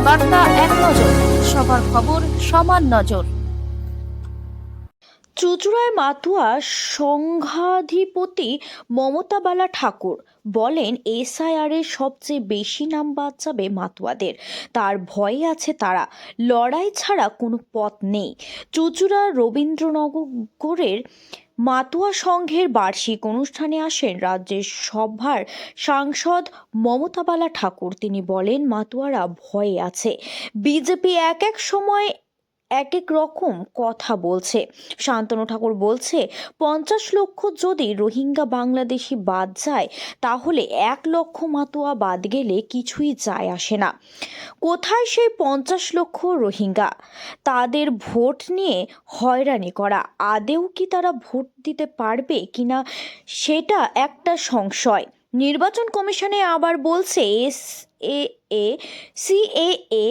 বার্তা এক নজর, সবার খবর সমান নজর। চুঁচুড়ায় মাতুয়া সংঘাধিপতি মমতা বালা ঠাকুর বলেন, এসআইআর এর সবচেয়ে বেশি নাম বাদ যাবে মাতুয়াদের। তার ভয়ে আছে তারা, লড়াই ছাড়া কোনো পথ নেই। চুঁচুড়া রবীন্দ্রনগরের মাতুয়া সংঘের বার্ষিক অনুষ্ঠানে আসেন রাজ্যের সভার সাংসদ মমতা বালা ঠাকুর। তিনি বলেন, মাতুয়ারা ভয়ে আছে। বিজেপি এক এক সময় এক এক রকম কথা বলছে। শান্তনু ঠাকুর বলছে, 50 লক্ষ যদি রোহিঙ্গা বাংলাদেশি বাদ যায়, তাহলে 1 লক্ষ মাতুয়া বাদ গেলে কিছুই যায় আসে না। কোথায় সেই 50 লক্ষ রোহিঙ্গা? তাদের ভোট নিয়ে হয়রানি করা, আদেও কি তারা ভোট দিতে পারবে কিনা সেটা একটা সংশয়। নির্বাচন কমিশনে আবার বলছে সিএএ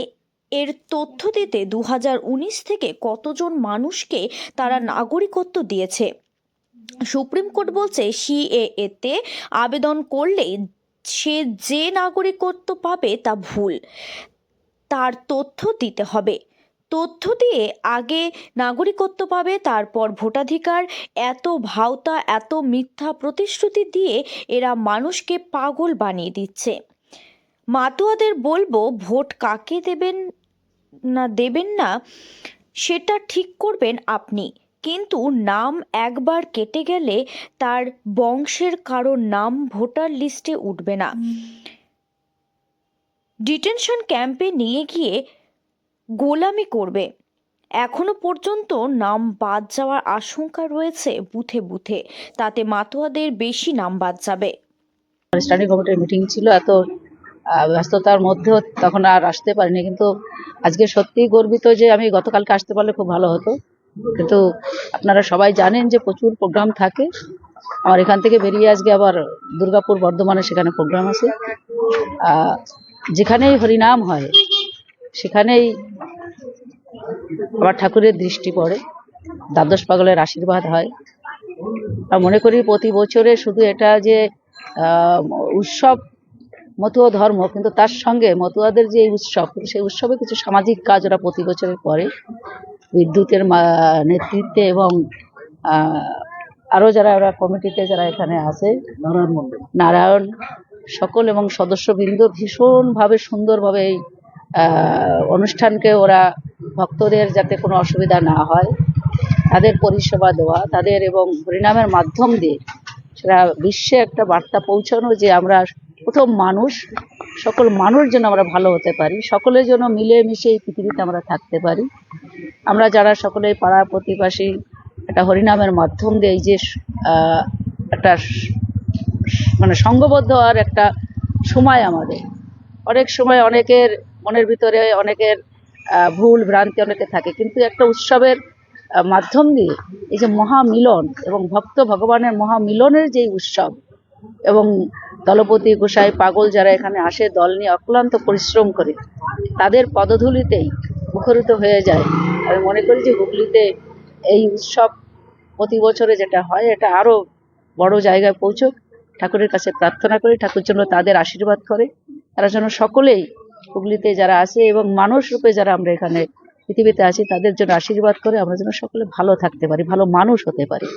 এর তথ্য দিতে 2019 থেকে কতজন মানুষকে তারা নাগরিকত্ব দিয়েছে। সুপ্রিম কোর্ট বলছে, সিএএতে আবেদন করলে সে যে নাগরিকত্ব পাবে তা ভুল, তার তথ্য দিতে হবে। তথ্য দিয়ে আগে নাগরিকত্ব পাবে, তারপর ভোটাধিকার। এত ভাওতা, এত মিথ্যা প্রতিশ্রুতি দিয়ে এরা মানুষকে পাগল বানিয়ে দিচ্ছে। মাতুয়াদের বলবো, ভোট কাকে দেবেন না সেটা ঠিক করবেন আপনি, কিন্তু নাম একবার কেটে গেলে তার বংশের কারো নাম ভোটার লিস্টে উঠবে না। ডিটেনশন ক্যাম্পে নিয়ে গিয়ে গোলামি করবে। এখনো পর্যন্ত নাম বাদ যাওয়ার আশঙ্কা রয়েছে বুথে বুথে, তাতে মাতুয়াদের বেশি নাম বাদ যাবে। স্ট্যান্ডিং কমিটির মিটিং ছিল, এত ব্যস্ততার মধ্যেও তখন আর আসতে পারিনি, কিন্তু আজকে সত্যিই গর্বিত যে আমি গতকালকে আসতে পারলে খুব ভালো হতো। কিন্তু আপনারা সবাই জানেন যে প্রচুর প্রোগ্রাম থাকে। আমার এখান থেকে বেরিয়ে আজকে আবার দুর্গাপুর, বর্ধমানে সেখানে প্রোগ্রাম আছে। যেখানেই হরিনাম হয় সেখানেই আমার ঠাকুরের দৃষ্টি পড়ে, দ্বাদশ পাগলের আশীর্বাদ হয়। আর মনে করি প্রতি বছরে শুধু এটা যে উৎসব মতুয়া ধর্ম, কিন্তু তার সঙ্গে মতুয়াদের যে উৎসব, সেই উৎসবে কিছু সামাজিক কাজ ওরা প্রতি বছরে করে। বিদ্যুতের নেতৃত্বে এবং আরও যারা ওরা কমিটিতে যারা এখানে আছে, নারায়ণ সকল এবং সদস্যবৃন্দ ভীষণভাবে সুন্দরভাবে এই অনুষ্ঠানকে ওরা ভক্তদের যাতে কোনো অসুবিধা না হয় তাদের পরিষেবা দেওয়া, তাদের এবং হরিনামের মাধ্যম দিয়ে সেটা বিশ্বে একটা বার্তা পৌঁছানো যে আমরা প্রথম মানুষ, সকল মানুষ যেন আমরা ভালো হতে পারি, সকলের জন্য মিলেমিশে এই পৃথিবীতে আমরা থাকতে পারি। আমরা যারা সকলে পাড়া প্রতিবেশী একটা হরিনামের মাধ্যম দিয়ে এই যে একটা মানে সংঘবদ্ধ হওয়ার একটা সময়, আমাদের অনেক সময় অনেকের মনের ভিতরে অনেকের ভুল ভ্রান্তি অনেকে থাকে, কিন্তু একটা উৎসবের মাধ্যম দিয়ে এই যে মহামিলন এবং ভক্ত ভগবানের মহামিলনের যেই উৎসব, এবং দলপতি গোসাই পাগল যারা এখানে আসে দল নিয়ে অক্লান্ত পরিশ্রম করে, তাদের পদধূলিতেই মুখরিত হয়ে যায়। আমি মনে করি যে হুগলিতে এই উৎসব প্রতি বছরে যেটা হয়, এটা আরও বড় জায়গায় পৌঁছুক। ঠাকুরের কাছে প্রার্থনা করি, ঠাকুর যেন তাদের আশীর্বাদ করে, তারা যেন সকলেই হুগলিতে যারা আছে এবং মানুষ রূপে যারা আমরা এখানে পৃথিবীতে আছি, তাদের জন্য আশীর্বাদ করে আমরা যেন সকলে ভালো থাকতে পারি, ভালো মানুষ হতে পারি।